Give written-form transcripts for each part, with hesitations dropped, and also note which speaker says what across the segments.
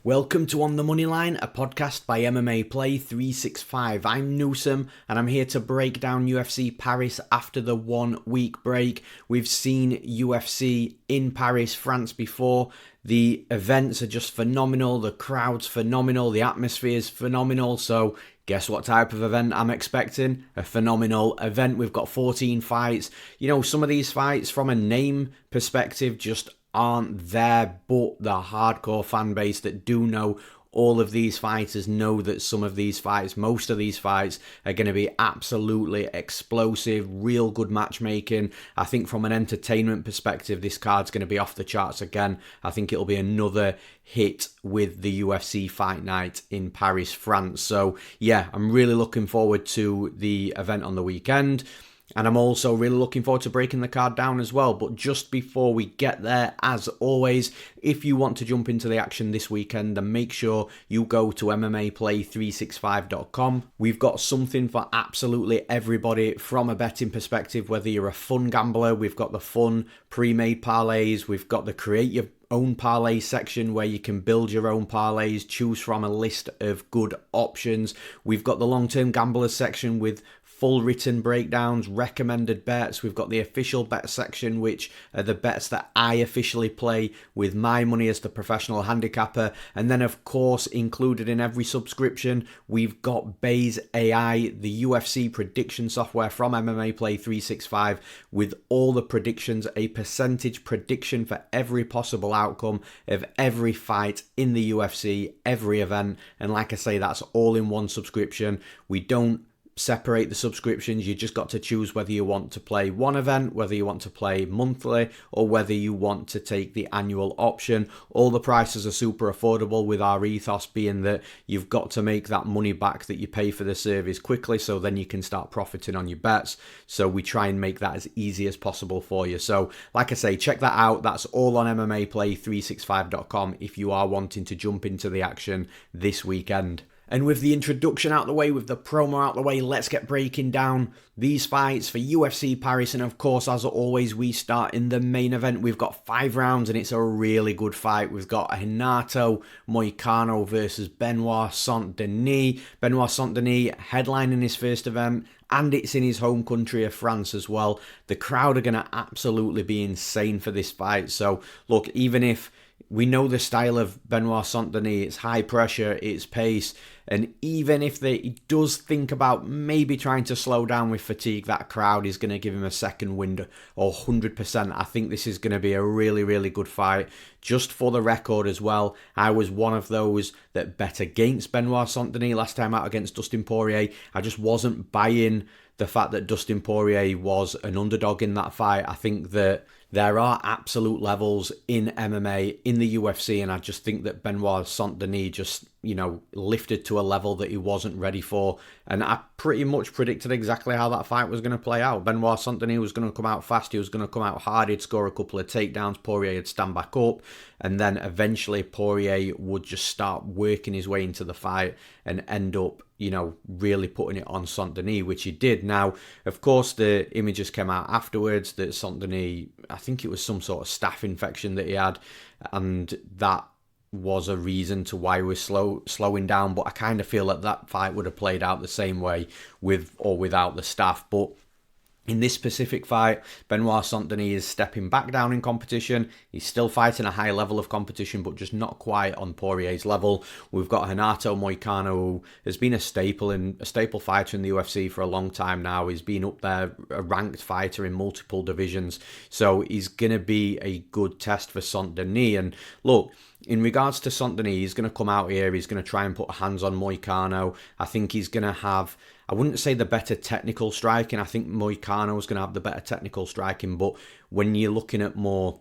Speaker 1: Welcome to On the Money Line, a podcast by MMA Play 365. I'm Newsome, and I'm here to break down UFC Paris after the 1 week break. We've seen UFC in Paris, France before. The events are just phenomenal, the crowd's phenomenal, the atmosphere's phenomenal, so guess what type of event I'm expecting? A phenomenal event. We've got 14 fights. You know, some of these fights from a name perspective just aren't there, but the hardcore fan base that do know all of these fighters know that some of these fights, most of these fights, are going to be absolutely explosive, real good matchmaking. I think from an entertainment perspective, this card's going to be off the charts again. I think it'll be another hit with the UFC Fight Night in Paris, France. So yeah, I'm really looking forward to the event on the weekend. And I'm also really looking forward to breaking the card down as well. But just before we get there, as always, if you want to jump into the action this weekend, then make sure you go to MMAplay365.com. We've got something for absolutely everybody from a betting perspective, whether you're a fun gambler. We've got the fun pre-made parlays. We've got the create your own parlay section where you can build your own parlays, choose from a list of good options. We've got the long-term gamblers section with full written breakdowns, recommended bets. We've got the official bet section, which are the bets that I officially play with my money as the professional handicapper. And then, of course, included in every subscription, we've got Baze AI, the UFC prediction software from MMA Play 365, with all the predictions, a percentage prediction for every possible outcome of every fight in the UFC, every event. And like I say, that's all in one subscription. We don't separate the subscriptions. You just got to choose whether you want to play one event, whether you want to play monthly, or whether you want to take the annual option. All the prices are super affordable, with our ethos being that you've got to make that money back that you pay for the service quickly, so then you can start profiting on your bets. So we try and make that as easy as possible for you. So like I say, check that out. That's all on MMAplay365.com if you are wanting to jump into the action this weekend. And with the introduction out the way, with the promo out the way, let's get breaking down these fights for UFC Paris. And of course, as always, we start in the main event. We've got 5 rounds and it's a really good fight. We've got Renato Moicano versus Benoit Saint-Denis. Benoit Saint-Denis headlining his first event, and it's in his home country of France as well. The crowd are going to absolutely be insane for this fight. So look, even if we know the style of Benoit Saint-Denis, it's high pressure, it's pace, and even if he does think about maybe trying to slow down with fatigue, that crowd is going to give him a second wind, or 100%. I think this is going to be a really, really good fight. Just for the record as well, I was one of those that bet against Benoit Saint-Denis last time out against Dustin Poirier. I just wasn't buying the fact that Dustin Poirier was an underdog in that fight. I think that there are absolute levels in MMA, in the UFC, and I just think that Benoit Saint-Denis just, lifted to a level that he wasn't ready for. And I pretty much predicted exactly how that fight was going to play out. Benoit Saint-Denis was going to come out fast, he was going to come out hard, he'd score a couple of takedowns, Poirier would stand back up, and then eventually Poirier would just start working his way into the fight and end up, really putting it on Saint-Denis, which he did. Now, of course, the images came out afterwards that Saint-Denis, I think it was some sort of staph infection that he had, and that was a reason to why we're slowing down. But I kind of feel that fight would have played out the same way with or without the staph. But in this specific fight, Benoit Saint-Denis is stepping back down in competition. He's still fighting a high level of competition, but just not quite on Poirier's level. We've got Renato Moicano, who has been a staple fighter in the UFC for a long time now. He's been up there, a ranked fighter in multiple divisions. So he's going to be a good test for Saint-Denis. And look, in regards to Saint-Denis, he's going to come out here, he's going to try and put hands on Moicano. I think he's going to have, I wouldn't say the better technical striking. I think Moicano's going to have the better technical striking. But when you're looking at more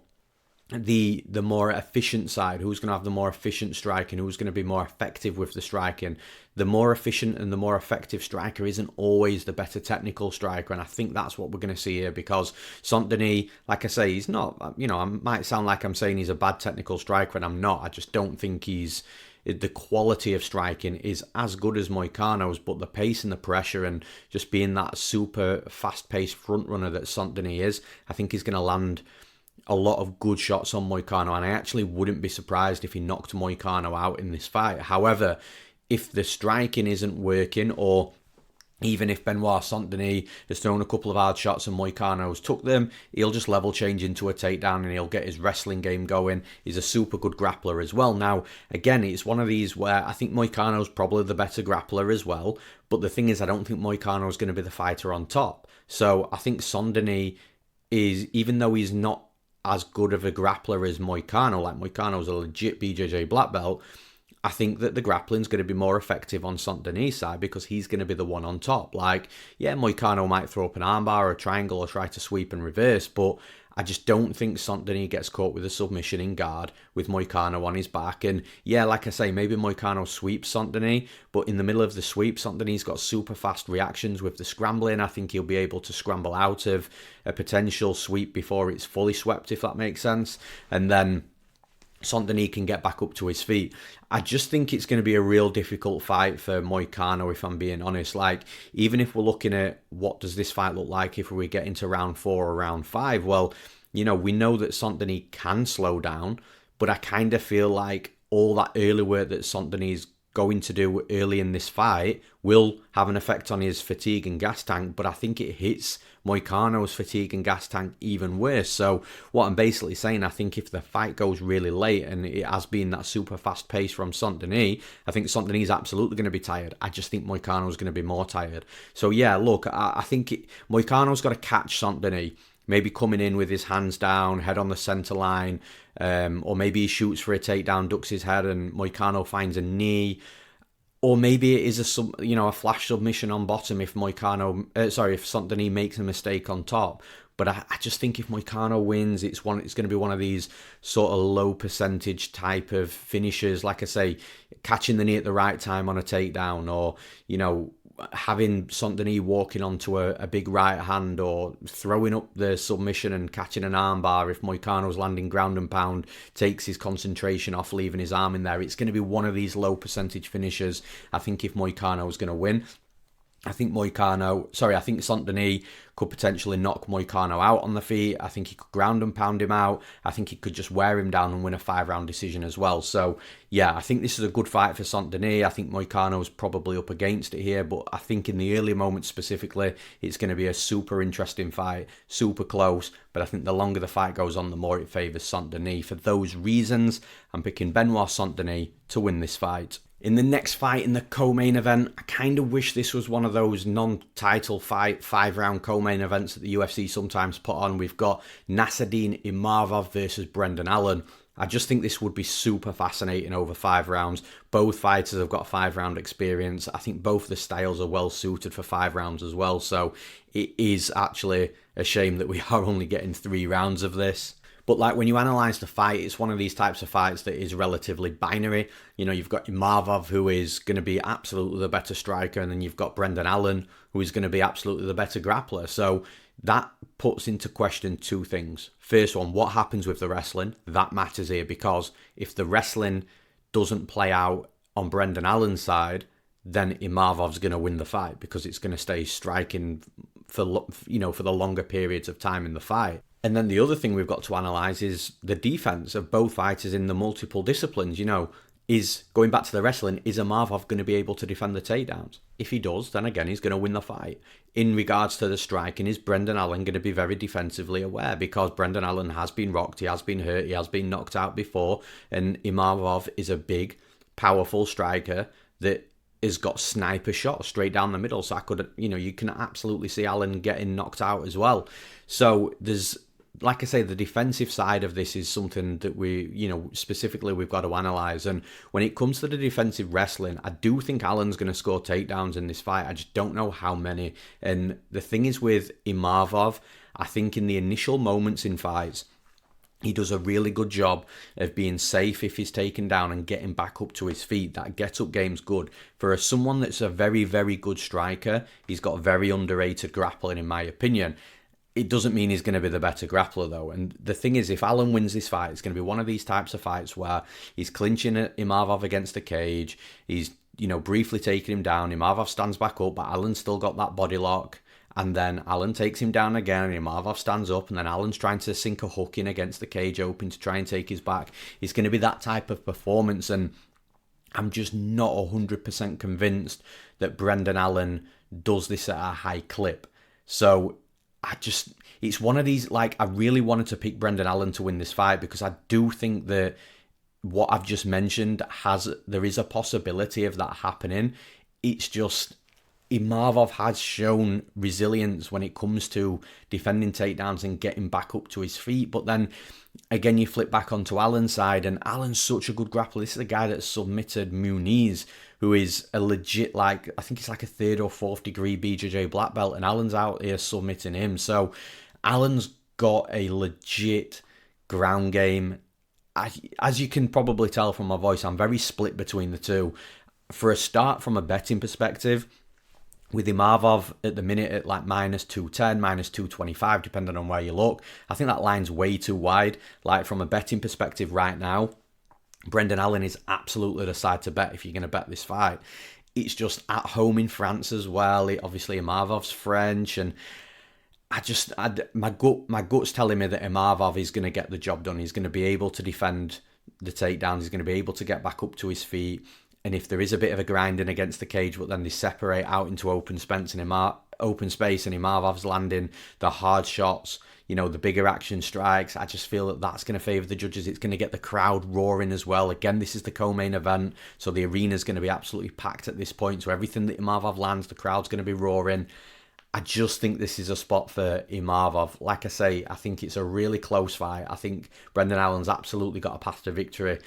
Speaker 1: the more efficient side, who's going to have the more efficient striking, who's going to be more effective with the striking, the more efficient and the more effective striker isn't always the better technical striker. And I think that's what we're going to see here, because Saint-Denis, like I say, he's not, I might sound like I'm saying he's a bad technical striker, and I'm not. I just don't think the quality of striking is as good as Moicano's, but the pace and the pressure and just being that super fast-paced front runner that Saint-Denis is, I think he's going to land a lot of good shots on Moicano, and I actually wouldn't be surprised if he knocked Moicano out in this fight. However, if the striking isn't working, or even if Benoit Saint-Denis has thrown a couple of hard shots and Moicano's took them, he'll just level change into a takedown and he'll get his wrestling game going. He's a super good grappler as well. Now, again, it's one of these where I think Moicano's probably the better grappler as well, but the thing is, I don't think Moicano's going to be the fighter on top. So I think Saint-Denis is, even though he's not as good of a grappler as Moicano, like Moicano's a legit BJJ black belt, I think that the grappling's going to be more effective on Saint-Denis' side because he's going to be the one on top. Like, yeah, Moicano might throw up an armbar or a triangle or try to sweep and reverse, but I just don't think Saint-Denis gets caught with a submission in guard with Moicano on his back. And yeah, like I say, maybe Moicano sweeps Saint-Denis, but in the middle of the sweep, Saint-Denis got super fast reactions with the scrambling. I think he'll be able to scramble out of a potential sweep before it's fully swept, if that makes sense. And then Saint-Denis can get back up to his feet. I just think it's going to be a real difficult fight for Moicano, if I'm being honest. Like, even if we're looking at what does this fight look like if we get into round 4 or round 5, well, you know, we know that Saint-Denis can slow down, but I kind of feel like all that early work that Saint-Denis is going to do early in this fight will have an effect on his fatigue and gas tank, but I think it hits Moicano's fatigue and gas tank even worse. So what I'm basically saying, I think if the fight goes really late and it has been that super fast pace from Saint-Denis, I think Saint-Denis is absolutely going to be tired. I just think Moicano's going to be more tired. So yeah, look, I think Moicano's got to catch Saint-Denis, maybe coming in with his hands down, head on the centre line, or maybe he shoots for a takedown, ducks his head, and Moicano finds a knee. Or maybe it is a flash submission on bottom if if Saint-Denis makes a mistake on top. But I just think if Moicano wins, it's going to be one of these sort of low percentage type of finishes. Like I say, catching the knee at the right time on a takedown, or, you know, having Saint-Denis walking onto a big right hand, or throwing up the submission and catching an armbar if Moicano's landing ground and pound, takes his concentration off, leaving his arm in there. It's going to be one of these low percentage finishes. I think if Moicano's going to win, I think Saint-Denis could potentially knock Moicano out on the feet. I think he could ground and pound him out. I think he could just wear him down and win a 5-round decision as well. So, yeah, I think this is a good fight for Saint-Denis. I think Moicano's probably up against it here, but I think in the early moments specifically, it's going to be a super interesting fight, super close. But I think the longer the fight goes on, the more it favours Saint-Denis. For those reasons, I'm picking Benoit Saint-Denis to win this fight. In the next fight, in the co-main event, I kind of wish this was one of those non-title fight 5-round co-main events that the UFC sometimes put on. We've got Nassourdine Imavov versus Brendan Allen. I just think this would be super fascinating over 5 rounds. Both fighters have got 5-round experience. I think both the styles are well suited for 5 rounds as well. So it is actually a shame that we are only getting 3 rounds of this. But like when you analyse the fight, it's one of these types of fights that is relatively binary. You know, you've got Imavov, who is going to be absolutely the better striker, and then you've got Brendan Allen, who is going to be absolutely the better grappler. So that puts into question 2 things. First one, what happens with the wrestling? That matters here, because if the wrestling doesn't play out on Brendan Allen's side, then Imavov's going to win the fight, because it's going to stay striking for the longer periods of time in the fight. And then the other thing we've got to analyse is the defence of both fighters in the multiple disciplines. You know, is going back to the wrestling, is Imavov going to be able to defend the takedowns? If he does, then again, he's going to win the fight. In regards to the striking, is Brendan Allen going to be very defensively aware? Because Brendan Allen has been rocked, he has been hurt, he has been knocked out before, and Imavov is a big, powerful striker that has got sniper shots straight down the middle. So you can absolutely see Allen getting knocked out as well. So there's, like I say, the defensive side of this is something that specifically we've got to analyse. And when it comes to the defensive wrestling, I do think Allen's going to score takedowns in this fight. I just don't know how many. And the thing is with Imavov, I think in the initial moments in fights, he does a really good job of being safe if he's taken down and getting back up to his feet. That get-up game's good. For someone that's a very, very good striker, he's got very underrated grappling, in my opinion. It doesn't mean he's going to be the better grappler, though. And the thing is, if Allen wins this fight, it's going to be one of these types of fights where he's clinching Imavov against the cage. He's, briefly taking him down. Imavov stands back up, but Allen's still got that body lock. And then Ailin takes him down again, and Imavov stands up, and then Ailин's trying to sink a hook in against the cage open to try and take his back. It's going to be that type of performance, and I'm just not 100% convinced that Brendan Allen does this at a high clip. So it's one of these, like, I really wanted to pick Brendan Allen to win this fight because I do think that what I've just mentioned there is a possibility of that happening. It's just Imavov has shown resilience when it comes to defending takedowns and getting back up to his feet. But then again, you flip back onto Ailin's side, and Ailin's such a good grappler. This is a guy that submitted Muniz, who is a legit, like, I think it's like a 3rd or 4th degree BJJ black belt, and Ailin's out here submitting him. So Ailin's got a legit ground game. As you can probably tell from my voice, I'm very split between the two. For a start, from a betting perspective, with Imavov at the minute at like -210, -225, depending on where you look, I think that line's way too wide. Like, from a betting perspective right now, Brendan Allen is absolutely the side to bet if you're going to bet this fight. It's just at home in France as well. Obviously, Imavov's French, and my gut's telling me that Imavov is going to get the job done. He's going to be able to defend the takedowns. He's going to be able to get back up to his feet. And if there is a bit of a grinding against the cage, but then they separate out into open space, and Imavov's landing the hard shots, the bigger action strikes, I just feel that that's going to favour the judges. It's going to get the crowd roaring as well. Again, this is the co-main event, so the arena's going to be absolutely packed at this point. So everything that Imavov lands, the crowd's going to be roaring. I just think this is a spot for Imavov. Like I say, I think it's a really close fight. I think Brendan Allen's absolutely got a path to victory.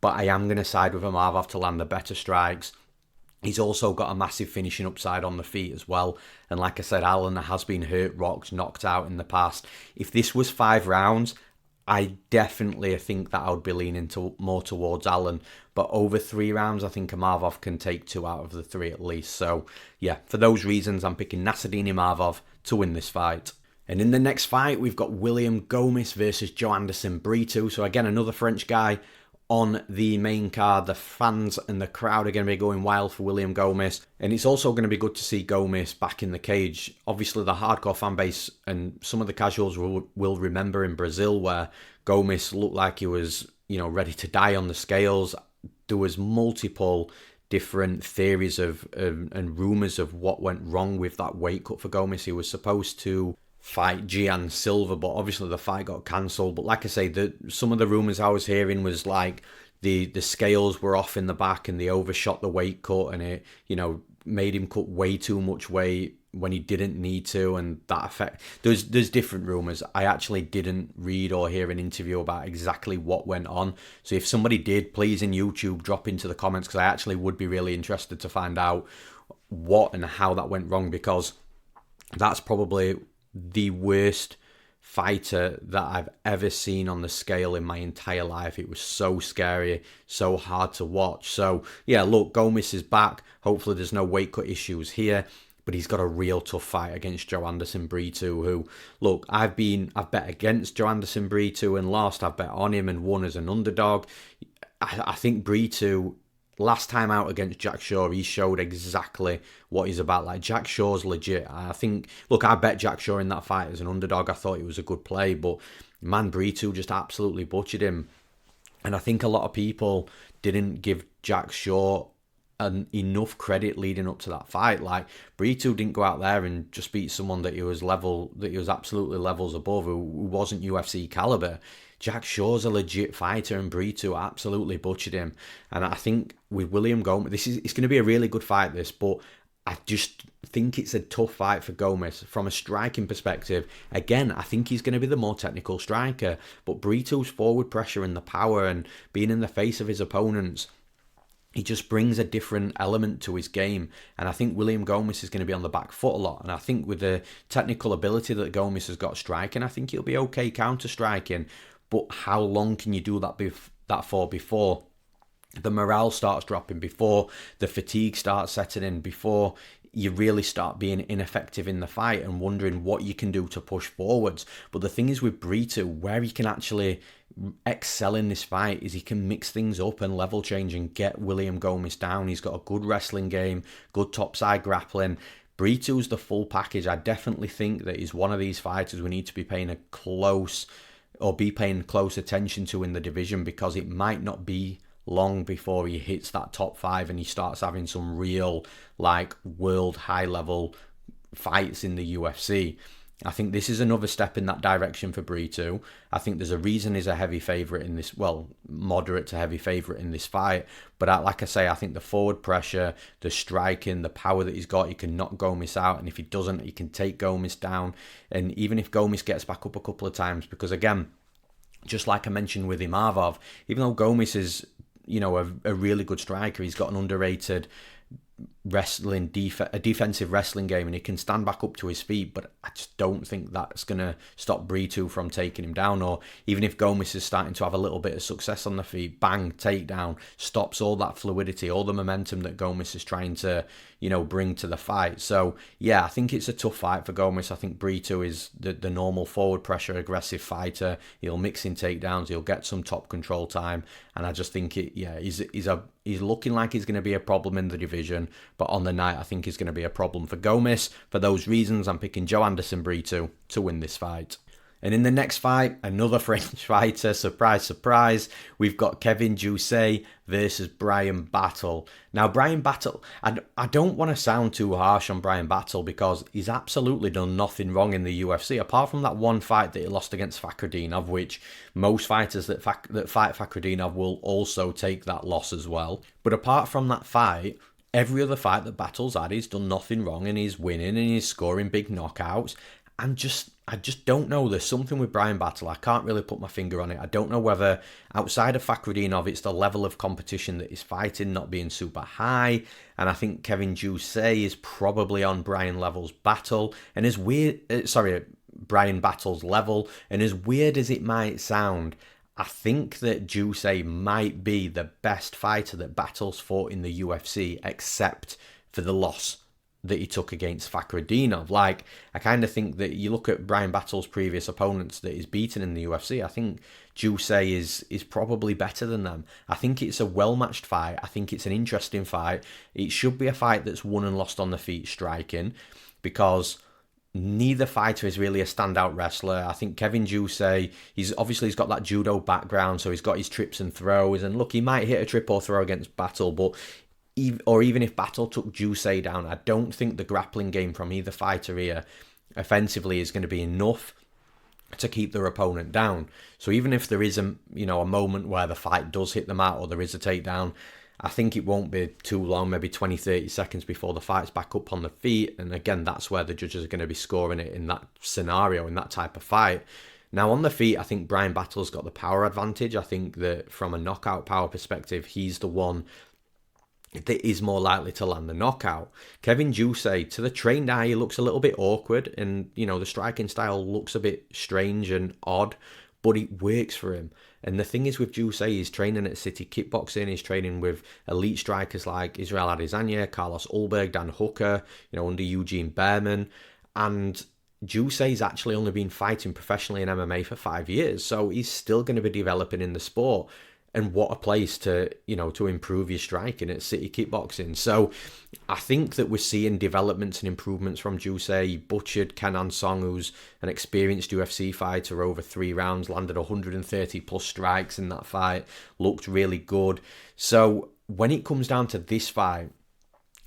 Speaker 1: But I am going to side with Imavov to land the better strikes. He's also got a massive finishing upside on the feet as well. And like I said, Ailin has been hurt, rocked, knocked out in the past. If this was 5 rounds, I definitely think that I would be leaning more towards Ailin. But over 3 rounds, I think Imavov can take 2 out of the 3 at least. So yeah, for those reasons, I'm picking Nassourdine Imavov to win this fight. And in the next fight, we've got William Gomis versus Joanderson Brito. So again, another French guy on the main card. The fans and the crowd are going to be going wild for William Gomis, and it's also going to be good to see Gomis back in the cage. Obviously, the hardcore fan base and some of the casuals will remember in Brazil where Gomis looked like he was, ready to die on the scales. There was multiple different theories and rumours of what went wrong with that weight cut for Gomis. He was supposed to fight Gian Silva, but obviously the fight got cancelled. But like I say, some of the rumours I was hearing was like the scales were off in the back and they overshot the weight cut, and it made him cut way too much weight when he didn't need to, and that effect. There's different rumours. I actually didn't read or hear an interview about exactly what went on. So if somebody did, please in YouTube drop into the comments, because I actually would be really interested to find out what and how that went wrong, because that's probably the worst fighter that I've ever seen on the scale in my entire life. It was so scary, so hard to watch. So yeah, look, Gomis is back. Hopefully there's no weight cut issues here, but he's got a real tough fight against Joanderson Brito, who, look, I've bet against Joanderson Brito and lost. I've bet on him and won as an underdog. I think Brito, last time out against Jack Shaw, he showed exactly what he's about. Like, Jack Shaw's legit. I think, look, I bet Jack Shaw in that fight as an underdog. I thought it was a good play, but man, Brito just absolutely butchered him. And I think a lot of people didn't give Jack Shaw enough credit leading up to that fight. Like, Brito didn't go out there and just beat someone that he was absolutely levels above, who wasn't UFC caliber. Jack Shaw's a legit fighter, and Brito absolutely butchered him. And I think with William Gomis, it's going to be a really good fight, this, but I just think it's a tough fight for Gomis. From a striking perspective, again, I think he's going to be the more technical striker, but Brito's forward pressure and the power and being in the face of his opponents, he just brings a different element to his game. And I think William Gomis is going to be on the back foot a lot. And I think with the technical ability that Gomis has got striking, I think he'll be okay counter-striking. But how long can you do that for before the morale starts dropping, before the fatigue starts setting in, before you really start being ineffective in the fight and wondering what you can do to push forwards? But the thing is with Brito, where he can actually excel in this fight is he can mix things up and level change and get William Gomis down. He's got a good wrestling game, good topside grappling. Brito's the full package. I definitely think that he's one of these fighters we need to be paying close attention to in the division, because it might not be long before he hits that top 5 and he starts having some real like world high level fights in the UFC. I think this is another step in that direction for Brito. I think there's a reason he's a heavy favourite in this, well, moderate to heavy favourite in this fight. But like I say, I think the forward pressure, the striking, the power that he's got, he can knock Gomis out. And if he doesn't, he can take Gomis down. And even if Gomis gets back up a couple of times, because again, just like I mentioned with Imavov, even though Gomis is, a really good striker, he's got an underrated a defensive wrestling game, and he can stand back up to his feet, but I just don't think that's going to stop Brito from taking him down. Or even if Gomis is starting to have a little bit of success on the feet, bang, takedown, stops all that fluidity, all the momentum that Gomis is trying to, bring to the fight. So yeah, I think it's a tough fight for Gomis. I think Brito is the normal forward pressure, aggressive fighter. He'll mix in takedowns, he'll get some top control time, and I just think he's looking like he's going to be a problem in the division, but on the night I think he's going to be a problem for Gomis. For those reasons, I'm picking Joanderson Brito to win this fight. And in the next fight, another French fighter, surprise, surprise, we've got Kevin Jousset versus Bryan Battle. Now, Bryan Battle, I don't want to sound too harsh on Bryan Battle, because he's absolutely done nothing wrong in the UFC, apart from that one fight that he lost against Fakhretdinov, which most fighters that fight Fakhretdinov will also take that loss as well. But apart from that fight, every other fight that Battle's had, he's done nothing wrong, and he's winning and he's scoring big knockouts. I just don't know. There's something with Bryan Battle. I can't really put my finger on it. I don't know whether outside of Fakhretdinov, it's the level of competition that he's fighting not being super high. And I think Kevin Jousset is probably on Bryan Battle's level. And as weird as it might sound, I think that Jousset might be the best fighter that Battle's fought in the UFC, except for the loss that he took against Fakhretdinov. Like, I kind of think that you look at Bryan Battle's previous opponents that he's beaten in the UFC, I think Jousset is probably better than them. I think it's a well-matched fight. I think it's an interesting fight. It should be a fight that's won and lost on the feet striking, because neither fighter is really a standout wrestler. I think Kevin Jousset, he's got that judo background, so he's got his trips and throws, and look, he might hit a trip or throw against Battle, but even if Battle took Jousset down, I don't think the grappling game from either fighter here offensively is going to be enough to keep their opponent down. So even if there is a moment where the fight does hit the mat or there is a takedown, I think it won't be too long, maybe 20-30 seconds before the fight's back up on the feet. And again, that's where the judges are going to be scoring it in that scenario, in that type of fight. Now, on the feet, I think Bryan Battle's got the power advantage. I think that from a knockout power perspective, he's the one that is more likely to land the knockout. Kevin Jousset, to the trained eye, he looks a little bit awkward, and the striking style looks a bit strange and odd, but it works for him. And the thing is with Jousset, he's training at City Kickboxing, he's training with elite strikers like Israel Adesanya, Carlos Ulberg, Dan Hooker, under Eugene Behrman, and Jousset's actually only been fighting professionally in MMA for 5 years, so he's still going to be developing in the sport. And what a place to improve your striking at City Kickboxing. So I think that we're seeing developments and improvements from Jousset. He butchered Kenan Song, who's an experienced UFC fighter, over 3 rounds, landed 130 plus strikes in that fight, looked really good. So when it comes down to this fight,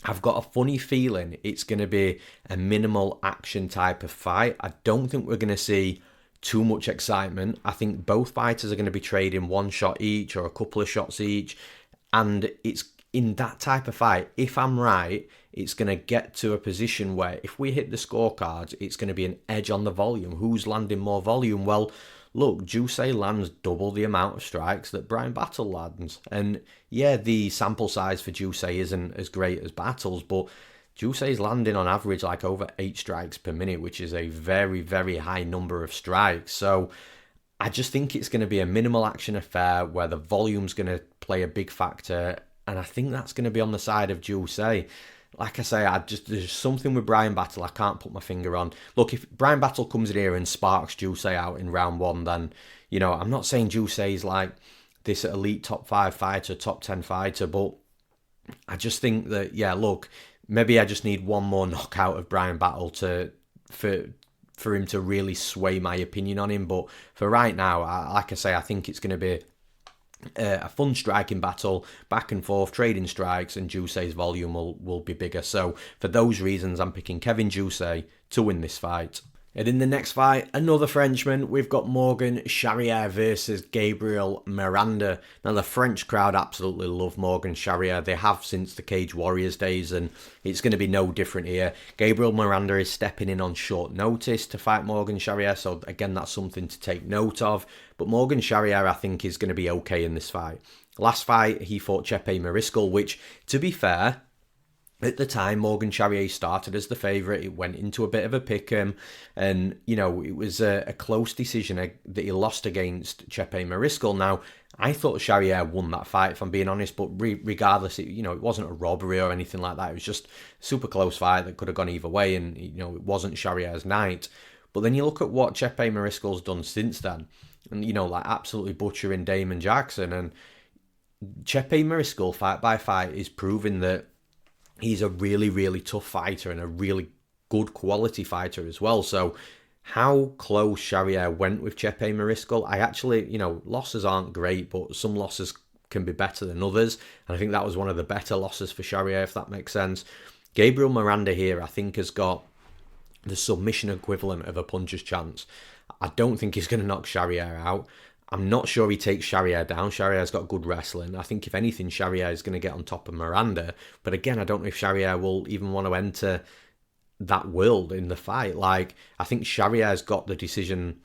Speaker 1: I've got a funny feeling it's going to be a minimal action type of fight. I don't think we're going to see too much excitement. I think both fighters are going to be trading one shot each or a couple of shots each, and it's in that type of fight, if I'm right, it's going to get to a position where if we hit the scorecards, it's going to be an edge on the volume. Who's landing more volume? Well, look, Jousset lands double the amount of strikes that Bryan Battle lands, and yeah, the sample size for Jousset isn't as great as Battle's, but Jousset's landing on average like over 8 strikes per minute, which is a very, very high number of strikes. So I just think it's going to be a minimal action affair where the volume's going to play a big factor. And I think that's going to be on the side of Jousset. Like I say, there's something with Bryan Battle I can't put my finger on. Look, if Bryan Battle comes in here and sparks Jousset out in round 1, then, I'm not saying Jousset's like this elite top 5 fighter, top 10 fighter, but I just think that, yeah, look, maybe I just need one more knockout of Bryan Battle for him to really sway my opinion on him. But for right now, like I say, I think it's going to be a fun striking battle, back and forth, trading strikes, and Jousset's volume will be bigger. So for those reasons, I'm picking Kevin Jousset to win this fight. And in the next fight, another Frenchman, we've got Morgan Charriere versus Gabriel Miranda. Now, the French crowd absolutely love Morgan Charriere. They have since the Cage Warriors days, and it's going to be no different here. Gabriel Miranda is stepping in on short notice to fight Morgan Charriere, so again, that's something to take note of. But Morgan Charriere, I think, is going to be okay in this fight. Last fight, he fought Chepe Mariscal, which, to be fair, at the time, Morgan Charriere started as the favourite. It went into a bit of a pick'em, and it was a close decision that he lost against Chepe Mariscal. Now, I thought Charriere won that fight, if I'm being honest, but regardless, it wasn't a robbery or anything like that. It was just a super close fight that could have gone either way, and it wasn't Charriere's night. But then you look at what Chepe Mariscal's done since then, and absolutely butchering Damon Jackson, and Chepe Mariscal fight by fight is proving that he's a really, really tough fighter and a really good quality fighter as well. So how close Charriere went with Chepe Mariscal, I actually, losses aren't great, but some losses can be better than others. And I think that was one of the better losses for Charriere, if that makes sense. Gabriel Miranda here, I think, has got the submission equivalent of a puncher's chance. I don't think he's going to knock Charriere out. I'm not sure he takes Charriere down. Charriere's got good wrestling. I think, if anything, Charriere is going to get on top of Miranda. But again, I don't know if Charriere will even want to enter that world in the fight. I think Charriere's got the decision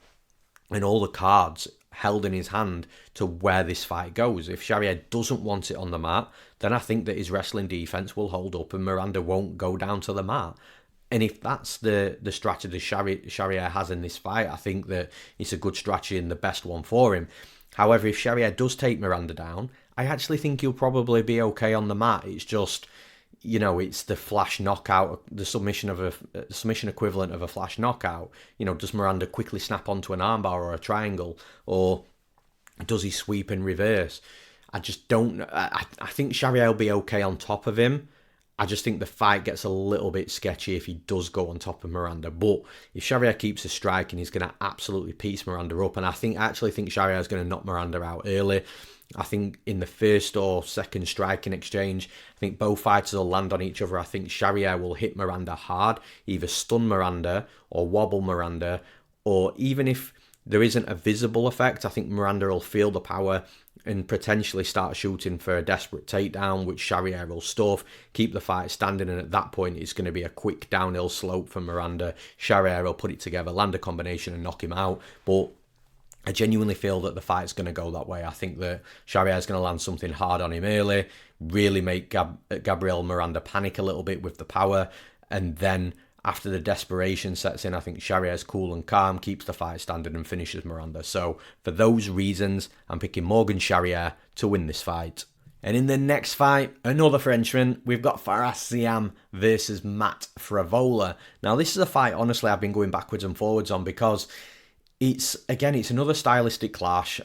Speaker 1: and all the cards held in his hand to where this fight goes. If Charriere doesn't want it on the mat, then I think that his wrestling defense will hold up and Miranda won't go down to the mat. And if that's the strategy Charriere has in this fight, I think that it's a good strategy and the best one for him. However, if Charriere does take Miranda down, I actually think he'll probably be okay on the mat. It's just, it's the flash knockout, the submission equivalent of a flash knockout. Does Miranda quickly snap onto an armbar or a triangle, or does he sweep and reverse? I just don't. I think Charriere will be okay on top of him. I just think the fight gets a little bit sketchy if he does go on top of Miranda. But if Charriere keeps his striking, he's going to absolutely piece Miranda up. And I actually think Charriere is going to knock Miranda out early. I think in the first or second striking exchange, I think both fighters will land on each other. I think Charriere will hit Miranda hard, either stun Miranda or wobble Miranda, or even if there isn't a visible effect, I think Miranda will feel the power and potentially start shooting for a desperate takedown, which Charriere will stuff, keep the fight standing, and at that point it's going to be a quick downhill slope for Miranda. Charriere will put it together, land a combination and knock him out. But I genuinely feel that the fight's going to go that way. I think that Charriere is going to land something hard on him early, really make Gabriel Miranda panic a little bit with the power, and then after the desperation sets in, I think Charriere's cool and calm, keeps the fight standing and finishes Miranda. So for those reasons, I'm picking Morgan Charriere to win this fight. And in the next fight, another Frenchman, we've got Fares Ziam versus Matt Frevola. Now, this is a fight, honestly, I've been going backwards and forwards on because it's another stylistic clash.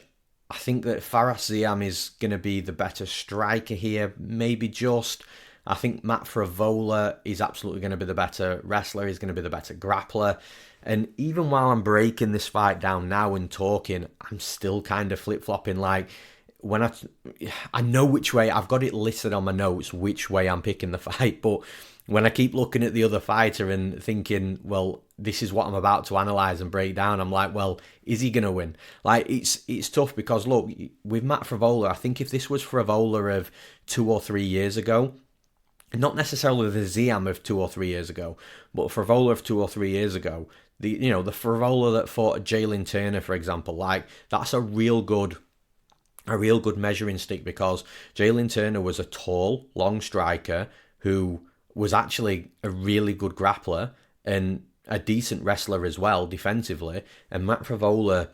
Speaker 1: I think that Fares Ziam is going to be the better striker here, maybe just. I think Matt Frevola is absolutely going to be the better wrestler. He's going to be the better grappler. And even while I'm breaking this fight down now and talking, I'm still kind of flip-flopping. When I know which way, I've got it listed on my notes, which way I'm picking the fight. But when I keep looking at the other fighter and thinking, well, this is what I'm about to analyse and break down, I'm like, well, is he going to win? It's tough because, look, with Matt Frevola, I think if this was Frevola of 2 or 3 years ago, not necessarily the Ziam of 2 or 3 years ago, but Frevola of 2 or 3 years ago, the Frevola that fought Jalen Turner, for example, that's a real good measuring stick, because Jalen Turner was a tall, long striker who was actually a really good grappler and a decent wrestler as well defensively, and Matt Frevola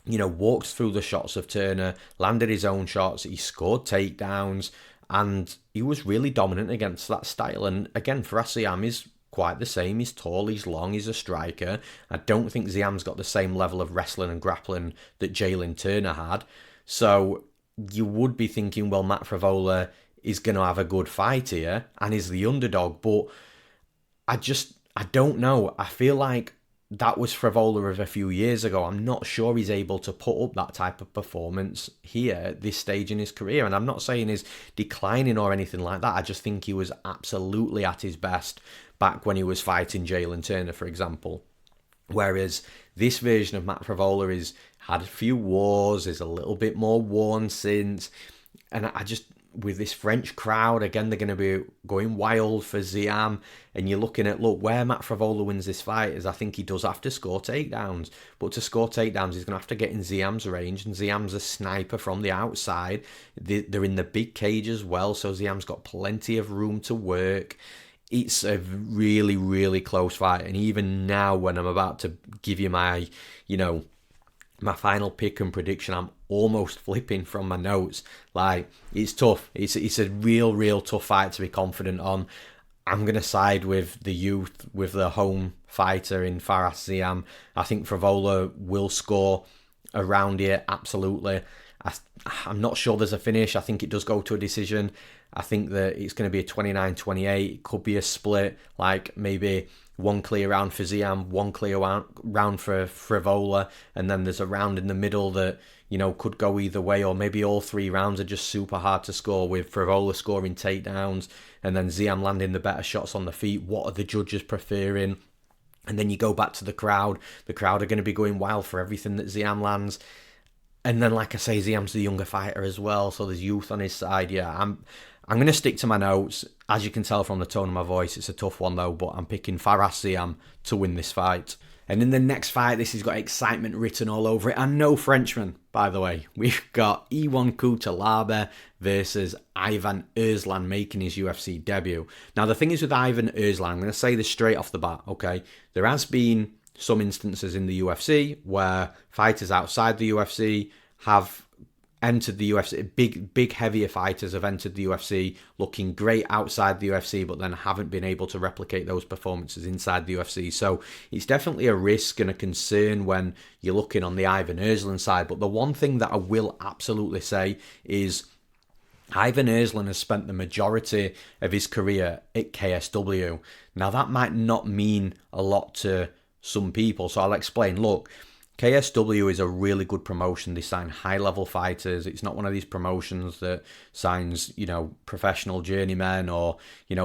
Speaker 1: walked through the shots of Turner, landed his own shots, he scored takedowns, and he was really dominant against that style. And again, Fares Ziam is quite the same. He's tall, he's long, he's a striker. I don't think Ziam's got the same level of wrestling and grappling that Jalen Turner had. So you would be thinking, well, Matt Frevola is going to have a good fight here and is the underdog. But I don't know. I feel like that was Frevola of a few years ago. I'm not sure he's able to put up that type of performance here at this stage in his career. And I'm not saying he's declining or anything like that. I just think he was absolutely at his best back when he was fighting Jalen Turner, for example. Whereas this version of Matt Frevola is had a few wars, is a little bit more worn since. And I just, with this French crowd, again, they're going to be going wild for Ziam. And you're looking at, look, where Matt Frevola wins this fight is I think he does have to score takedowns. But to score takedowns, he's going to have to get in Ziam's range. And Ziam's a sniper from the outside. They're in the big cage as well. So Ziam's got plenty of room to work. It's a really, really close fight. And even now, when I'm about to give you my, my final pick and prediction, I'm almost flipping from my notes. Like, it's tough. It's a real tough fight to be confident on. I'm going to side with the youth, with the home fighter in Fares Ziam. I think Frevola will score around here, absolutely. I'm not sure there's a finish. I think it does go to a decision. I think that it's going to be a 29-28. It could be a split, like maybe one clear round for Ziam, one clear round for Frevola, and then there's a round in the middle that, could go either way, or maybe all 3 rounds are just super hard to score, with Frevola scoring takedowns and then Ziam landing the better shots on the feet. What are the judges preferring? And then you go back to the crowd. The crowd are going to be going wild for everything that Ziam lands. And then, like I say, Ziam's the younger fighter as well, so there's youth on his side. Yeah, I'm going to stick to my notes. As you can tell from the tone of my voice, it's a tough one though, but I'm picking Fares Ziam to win this fight. And in the next fight, this has got excitement written all over it, and no Frenchman, by the way. We've got Ion Cutelaba versus Ivan Erslan making his UFC debut. Now, the thing is with Ivan Erslan, I'm going to say this straight off the bat, okay? There has been some instances in the UFC where fighters outside the UFC have entered the UFC, big heavier fighters have entered the UFC looking great outside the UFC, but then haven't been able to replicate those performances inside the UFC. So it's definitely a risk and a concern when you're looking on the Ivan Erslan side. But the one thing that I will absolutely say is Ivan Erslan has spent the majority of his career at KSW. Now, that might not mean a lot to some people, so I'll explain. Look, KSW is a really good promotion. They sign high-level fighters. It's not one of these promotions that signs, professional journeymen or,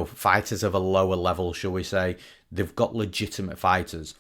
Speaker 1: fighters of a lower level, shall we say. They've got legitimate fighters.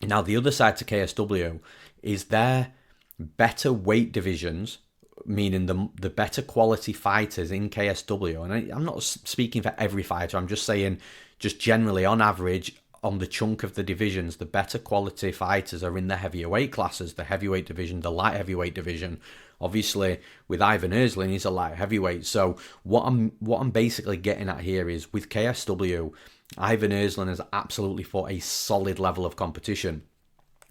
Speaker 1: Now, the other side to KSW is their better weight divisions, meaning the better quality fighters in KSW. And I'm not speaking for every fighter. I'm just saying, just generally, on average, on the chunk of the divisions, the better quality fighters are in the heavier weight classes, the heavyweight division, the light heavyweight division. Obviously, with Ivan Erslan, he's a light heavyweight. So what I'm basically getting at here is, with KSW, Ivan Erslan has absolutely fought a solid level of competition,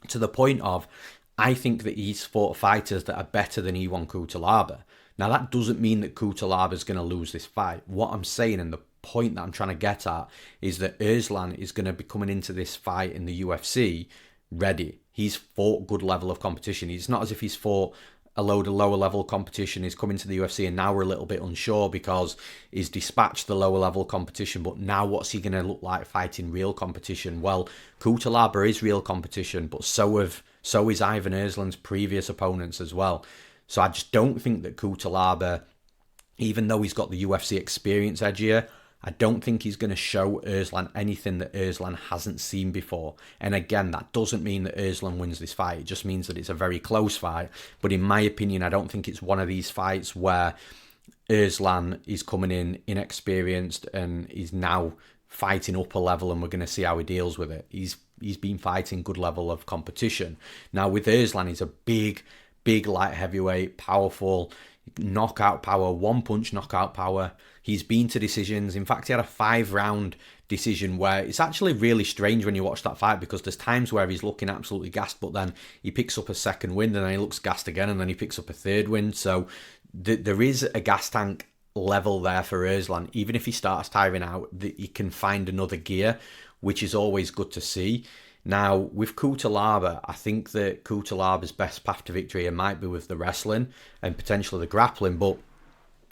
Speaker 1: to the point of, I think that he's fought fighters that are better than Ion Cutelaba. Now, that doesn't mean that Cutelaba is going to lose this fight. What I'm saying, and the point that I'm trying to get at, is that Erslan is going to be coming into this fight in the UFC ready. He's fought good level of competition. It's not as if he's fought a load of lower level competition. He's come into the UFC and now we're a little bit unsure because he's dispatched the lower level competition, but now what's he going to look like fighting real competition? Well, Cutelaba is real competition, but so is Ivan Erslan's previous opponents as well. So I just don't think that Cutelaba, even though he's got the UFC experience edge here, I don't think he's going to show Erslan anything that Erslan hasn't seen before. And again, that doesn't mean that Erslan wins this fight. It just means that it's a very close fight. But in my opinion, I don't think it's one of these fights where Erslan is coming in inexperienced and is now fighting upper level and we're going to see how he deals with it. He's been fighting good level of competition. Now, with Erslan, he's a big light heavyweight, powerful, knockout power, one-punch knockout power. He's been to decisions. In fact, he had a 5-round decision where it's actually really strange when you watch that fight, because there's times where he's looking absolutely gassed, but then he picks up a second win and then he looks gassed again and then he picks up a third win. So there is a gas tank level there for Erslan. Even if he starts tiring out, he can find another gear, which is always good to see. Now, with Cutelaba, I think that Cutelaba's best path to victory might be with the wrestling and potentially the grappling, but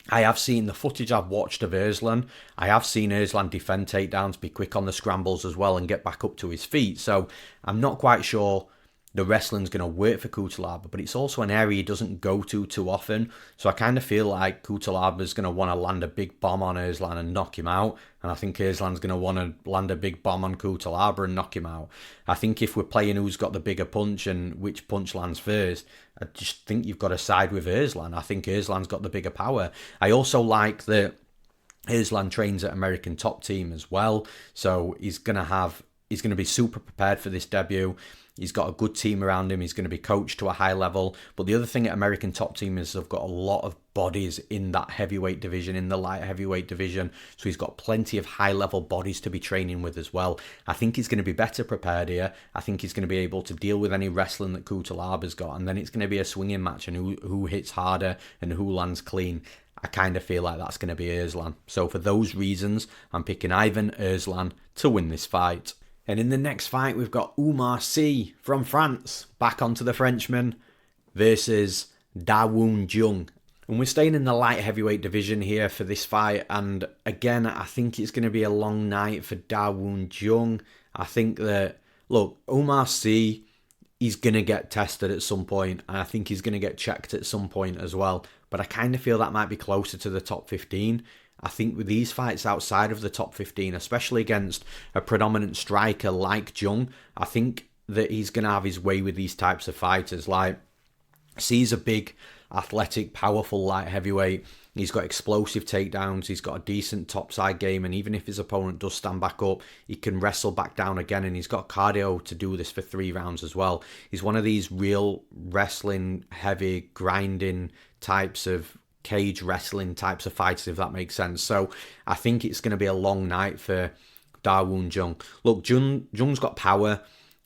Speaker 1: I have seen the footage I've watched of Erslan. I have seen Erslan defend takedowns, be quick on the scrambles as well, and get back up to his feet. So I'm not quite sure the wrestling's going to work for Cutelaba, but it's also an area he doesn't go to too often. So I kind of feel like Cutelaba's going to want to land a big bomb on Erslan and knock him out. And I think Erslan's going to want to land a big bomb on Cutelaba and knock him out. I think if we're playing who's got the bigger punch and which punch lands first, I just think you've got to side with Erslan. I think Erslan's got the bigger power. I also like that Erslan trains at American Top Team as well. So he's going to be super prepared for this debut. He's got a good team around him. He's going to be coached to a high level. But the other thing at American Top Team is they've got a lot of bodies in that heavyweight division, in the light heavyweight division. So he's got plenty of high-level bodies to be training with as well. I think he's going to be better prepared here. I think he's going to be able to deal with any wrestling that Cutelaba's got. And then it's going to be a swinging match, and who hits harder and who lands clean. I kind of feel like that's going to be Erslan. So for those reasons, I'm picking Ivan Erslan to win this fight. And in the next fight, we've got Oumar Sy from France, back onto the Frenchman, versus Woon Jung. And we're staying in the light heavyweight division here for this fight. And again, I think it's going to be a long night for Woon Jung. I think that, look, Oumar Sy, he's going to get tested at some point. And I think he's going to get checked at some point as well. But I kind of feel that might be closer to the top 15. I think with these fights outside of the top 15, especially against a predominant striker like Jung, I think that he's going to have his way with these types of fighters. Like, Sy's a big, athletic, powerful light heavyweight. He's got explosive takedowns. He's got a decent topside game. And even if his opponent does stand back up, he can wrestle back down again. And he's got cardio to do this for 3 rounds as well. He's one of these real wrestling, heavy, grinding types of cage wrestling types of fighters, if that makes sense. So I think it's going to be a long night for Woon Jung. Look, Jung's got power.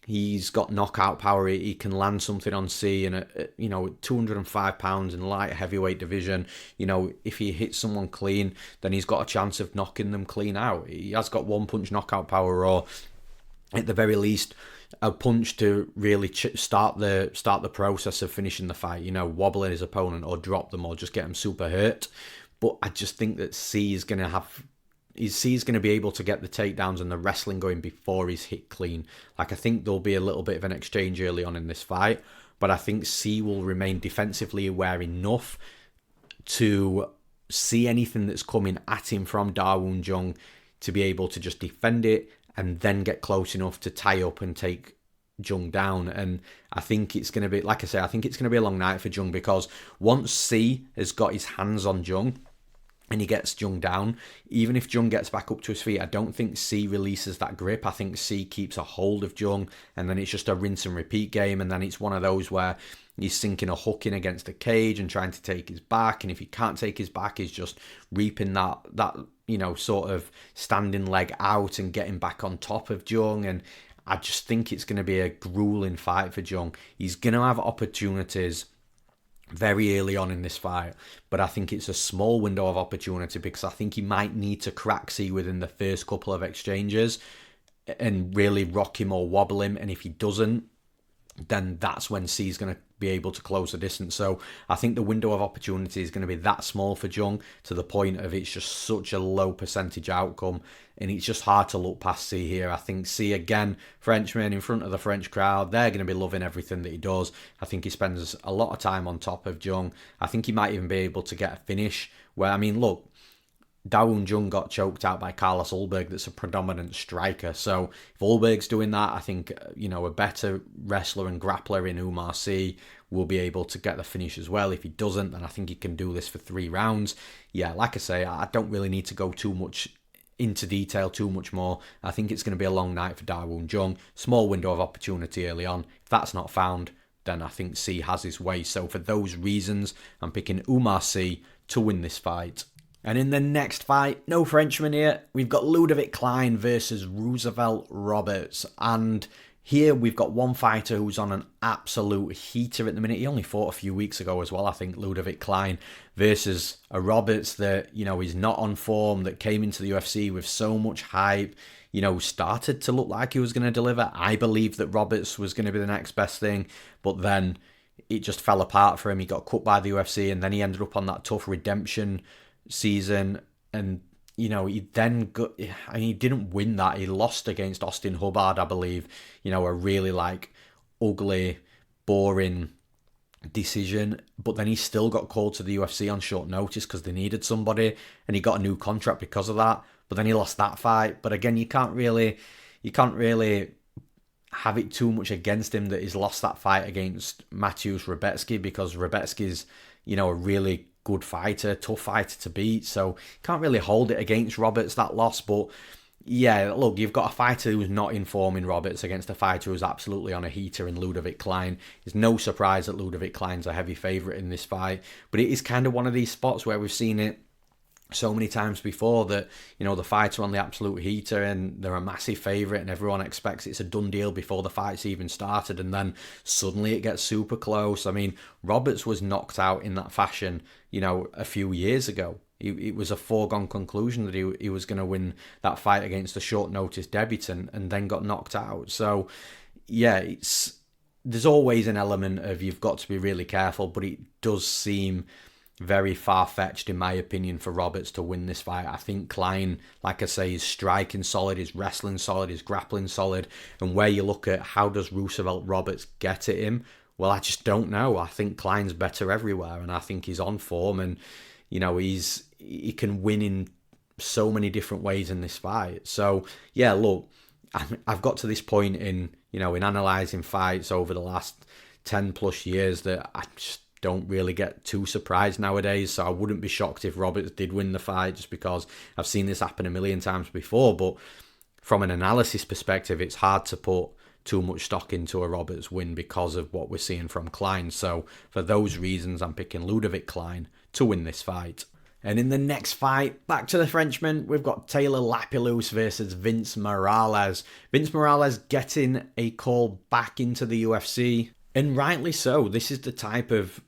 Speaker 1: He's got knockout power. He can land something on Sy, and 205 pounds in the light heavyweight division. If he hits someone clean, then he's got a chance of knocking them clean out. He has got one punch knockout power, or at the very least, a punch to really start the process of finishing the fight. Wobbling his opponent or drop them or just get him super hurt. But I just think that Sy's going to be able to get the takedowns and the wrestling going before he's hit clean. Like, I think there'll be a little bit of an exchange early on in this fight, but I think Sy will remain defensively aware enough to see anything that's coming at him from Woon Jung to be able to just defend it and then get close enough to tie up and take Jung down. And I think it's going to be, like I say, I think it's going to be a long night for Jung, because once Sy has got his hands on Jung and he gets Jung down, even if Jung gets back up to his feet, I don't think Sy releases that grip. I think Sy keeps a hold of Jung, and then it's just a rinse and repeat game. And then it's one of those where he's sinking a hook in against a cage and trying to take his back. And if he can't take his back, he's just reaping that sort of standing leg out and getting back on top of Jung. And I just think it's going to be a grueling fight for Jung. He's going to have opportunities very early on in this fight, but I think it's a small window of opportunity, because I think he might need to crack Sy within the first couple of exchanges and really rock him or wobble him. And if he doesn't, then that's when Sy's going to be able to close the distance. So I think the window of opportunity is going to be that small for Jung, to the point of it's just such a low percentage outcome, and it's just hard to look past Sy here. I think Sy, again, Frenchman in front of the French crowd, they're going to be loving everything that he does. I think he spends a lot of time on top of Jung. I think he might even be able to get a finish where, look, Woon Jung got choked out by Carlos Ulberg, that's a predominant striker. So if Ulberg's doing that, I think a better wrestler and grappler in Oumar Sy will be able to get the finish as well. If he doesn't, then I think he can do this for 3 rounds. Yeah, like I say, I don't really need to go too much into detail, too much more. I think it's going to be a long night for Woon Jung. Small window of opportunity early on. If that's not found, then I think Sy has his way. So for those reasons, I'm picking Oumar Sy to win this fight. And in the next fight, no Frenchman here. We've got Ludovic Klein versus Roosevelt Roberts. And here we've got one fighter who's on an absolute heater at the minute. He only fought a few weeks ago as well, I think, Ludovic Klein, versus a Roberts that, is not on form, that came into the UFC with so much hype, started to look like he was going to deliver. I believed that Roberts was going to be the next best thing, but then it just fell apart for him. He got cut by the UFC, and then he ended up on that tough redemption season, and he then got. I mean, he didn't win that. He lost against Austin Hubbard, I believe. A really ugly, boring decision, but then he still got called to the UFC on short notice because they needed somebody, and he got a new contract because of that. But then he lost that fight. But again, you can't really have it too much against him that he's lost that fight against Mateusz Rebecki, because Rebecki's a really good fighter, tough fighter to beat. So can't really hold it against Roberts, that loss. But yeah, look, you've got a fighter who's not in form in Roberts against a fighter who's absolutely on a heater in Ludovic Klein. It's no surprise that Ludovic Klein's a heavy favourite in this fight, but it is kind of one of these spots where we've seen it so many times before that, the fighter on the absolute heater and they're a massive favourite and everyone expects it's a done deal before the fight's even started, and then suddenly it gets super close. I mean, Roberts was knocked out in that fashion, a few years ago. It was a foregone conclusion that he was going to win that fight against a short notice debutant, and then got knocked out. So yeah, there's always an element of you've got to be really careful, but it does seem very far-fetched, in my opinion, for Roberts to win this fight. I think Klein, like I say, is striking solid, his wrestling solid, his grappling solid, and where you look at how does Roosevelt Roberts get at him, well, I just don't know. I think Klein's better everywhere, and I think he's on form, and he can win in so many different ways in this fight. So yeah, look, I've got to this point in in analysing fights over the last 10 plus years that I just don't really get too surprised nowadays. So I wouldn't be shocked if Roberts did win the fight, just because I've seen this happen a million times before. But from an analysis perspective, it's hard to put too much stock into a Roberts win because of what we're seeing from Klein. So for those reasons, I'm picking Ludovic Klein to win this fight. And in the next fight, back to the Frenchman, we've got Taylor Lapilus versus Vince Morales. Vince Morales getting a call back into the UFC. And rightly so. This is the type of,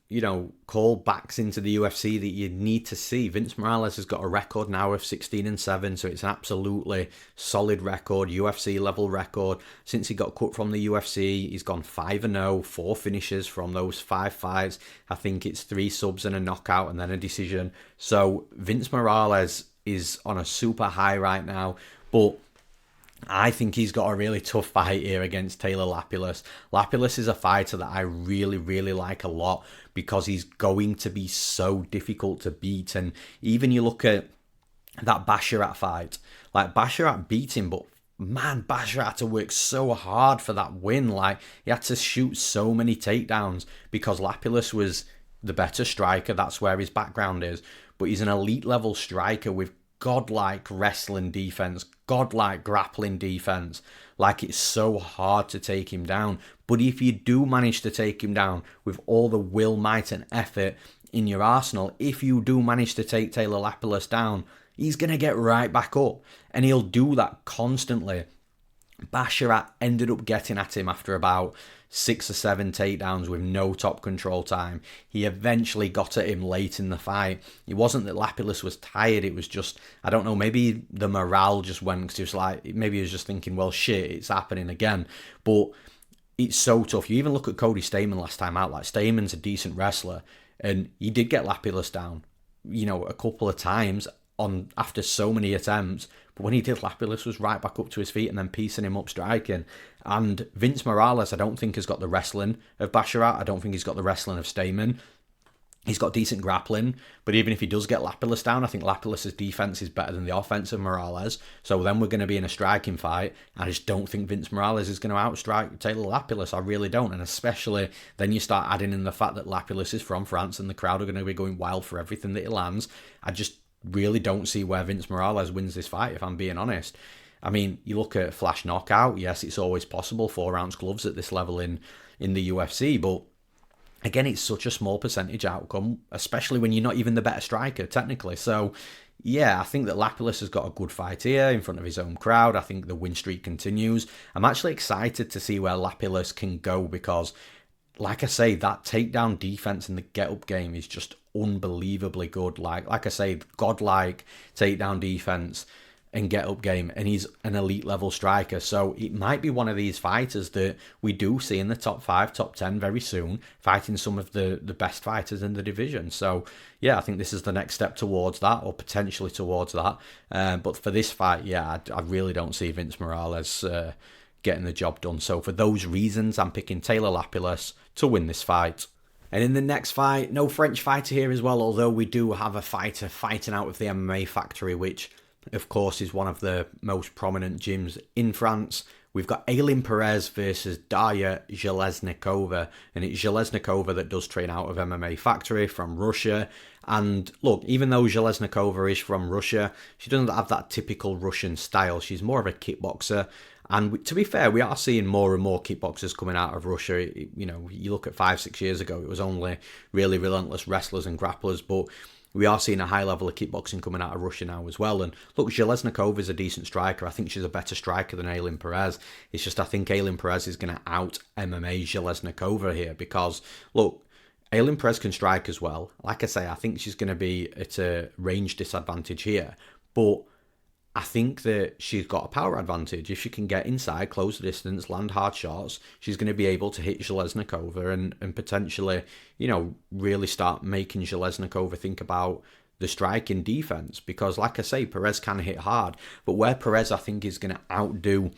Speaker 1: call backs into the UFC that you need to see. Vince Morales has got a record now of 16-7, so it's an absolutely solid record, UFC level record. Since he got cut from the UFC, he's gone 5-0, 4 finishes from those 5 fights. I think it's 3 subs and a knockout and then a decision. So Vince Morales is on a super high right now, but I think he's got a really tough fight here against Taylor Lapilus. Lapilus is a fighter that I really, really like a lot because he's going to be so difficult to beat. And even you look at that Basharat fight, Basharat beat him, but man, Basharat had to work so hard for that win. He had to shoot so many takedowns because Lapilus was the better striker. That's where his background is. But he's an elite level striker with godlike wrestling defense, godlike grappling defense. It's so hard to take him down. But if you do manage to take him down with all the will, might and effort in your arsenal, if you do manage to take Taylor Lapilus down, he's going to get right back up. And he'll do that constantly. Basharat ended up getting at him after about 6 or 7 takedowns with no top control time. He eventually got at him late in the fight. It wasn't that Lapilus was tired, it was just, I don't know, maybe the morale just went, because he was maybe he was just thinking, well, shit, it's happening again. But it's so tough. You even look at Cody Stamann last time out, Staman's a decent wrestler, and he did get Lapilus down, a couple of times after so many attempts. But when he did, Lapilus was right back up to his feet and then piecing him up striking. And Vince Morales, I don't think has got the wrestling of Basharat. I don't think he's got the wrestling of Stamann. He's got decent grappling, but even if he does get Lapilus down, I think Lapilus' defense is better than the offense of Morales. So then we're going to be in a striking fight. I just don't think Vince Morales is going to outstrike Taylor Lapilus. I really don't. And especially then you start adding in the fact that Lapilus is from France and the crowd are going to be going wild for everything that he lands. I just really don't see where Vince Morales wins this fight, if I'm being honest. I mean, you look at flash knockout. Yes, it's always possible, 4-ounce gloves at this level in the UFC, but again, it's such a small percentage outcome, especially when you're not even the better striker, technically. So, yeah, I think that Lapilus has got a good fight here in front of his own crowd. I think the win streak continues. I'm actually excited to see where Lapilus can go because, like I say, that takedown defense in the get-up game is just unbelievably good. Like I say, godlike takedown defense. and get up game, and he's an elite level striker. So it might be one of these fighters that we do see in the top 5, top 10 very soon, fighting some of the best fighters in the division. So yeah, I think this is the next step towards that, or potentially towards that. But for this fight, yeah, I really don't see Vince Morales getting the job done. So for those reasons, I'm picking Taylor Lapilus to win this fight. And in the next fight, no French fighter here as well, although we do have a fighter fighting out of the MMA Factory, which of course is one of the most prominent gyms in France. We've got Ailin Perez versus Darya Zheleznyakova, and it's Zheleznyakova that does train out of MMA Factory from Russia. And look, even though Zheleznyakova is from Russia, she doesn't have that typical Russian style. She's more of a kickboxer. And to be fair, we are seeing more and more kickboxers coming out of Russia. You know, you look at 5-6 years ago, it was only really relentless wrestlers and grapplers, but we are seeing a high level of kickboxing coming out of Russia now as well. And look, Zheleznyakova is a decent striker. I think she's a better striker than Ailin Perez. It's just I think Ailin Perez is going to out MMA Zheleznyakova here because, look, Ailin Perez can strike as well. Like I say, I think she's going to be at a range disadvantage here. But I think that she's got a power advantage. If she can get inside, close the distance, land hard shots, she's going to be able to hit Zheleznyakova and potentially, you know, really start making Zheleznyakova think about the striking defense. Because, like I say, Perez can hit hard. But where Perez, I think, is going to outdo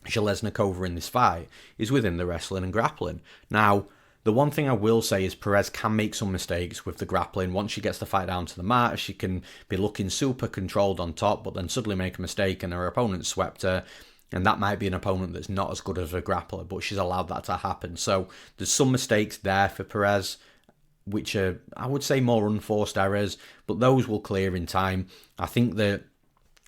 Speaker 1: Zheleznyakova in this fight is within the wrestling and grappling. Now, the one thing I will say is Perez can make some mistakes with the grappling. Once she gets the fight down to the mat, she can be looking super controlled on top, but then suddenly make a mistake and her opponent swept her. And that might be an opponent that's not as good as a grappler, but she's allowed that to happen. So there's some mistakes there for Perez, which are, I would say, more unforced errors, but those will clear in time. I think that,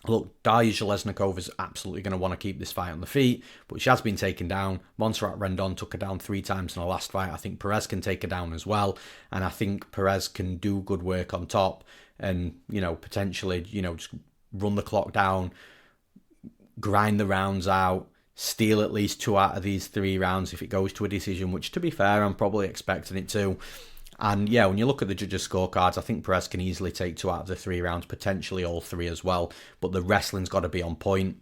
Speaker 1: look, Darya Zheleznyakova is absolutely going to want to keep this fight on the feet, but she has been taken down. Montserrat Rendon took her down 3 times in the last fight. I think Perez can take her down as well, and I think Perez can do good work on top and, you know, potentially, you know, just run the clock down, grind the rounds out, steal at least 2 out of these 3 rounds if it goes to a decision, which, to be fair, I'm probably expecting it to. And yeah, when you look at the judges' scorecards, I think Perez can easily take 2 out of the 3 rounds, potentially all 3 as well. But the wrestling's got to be on point.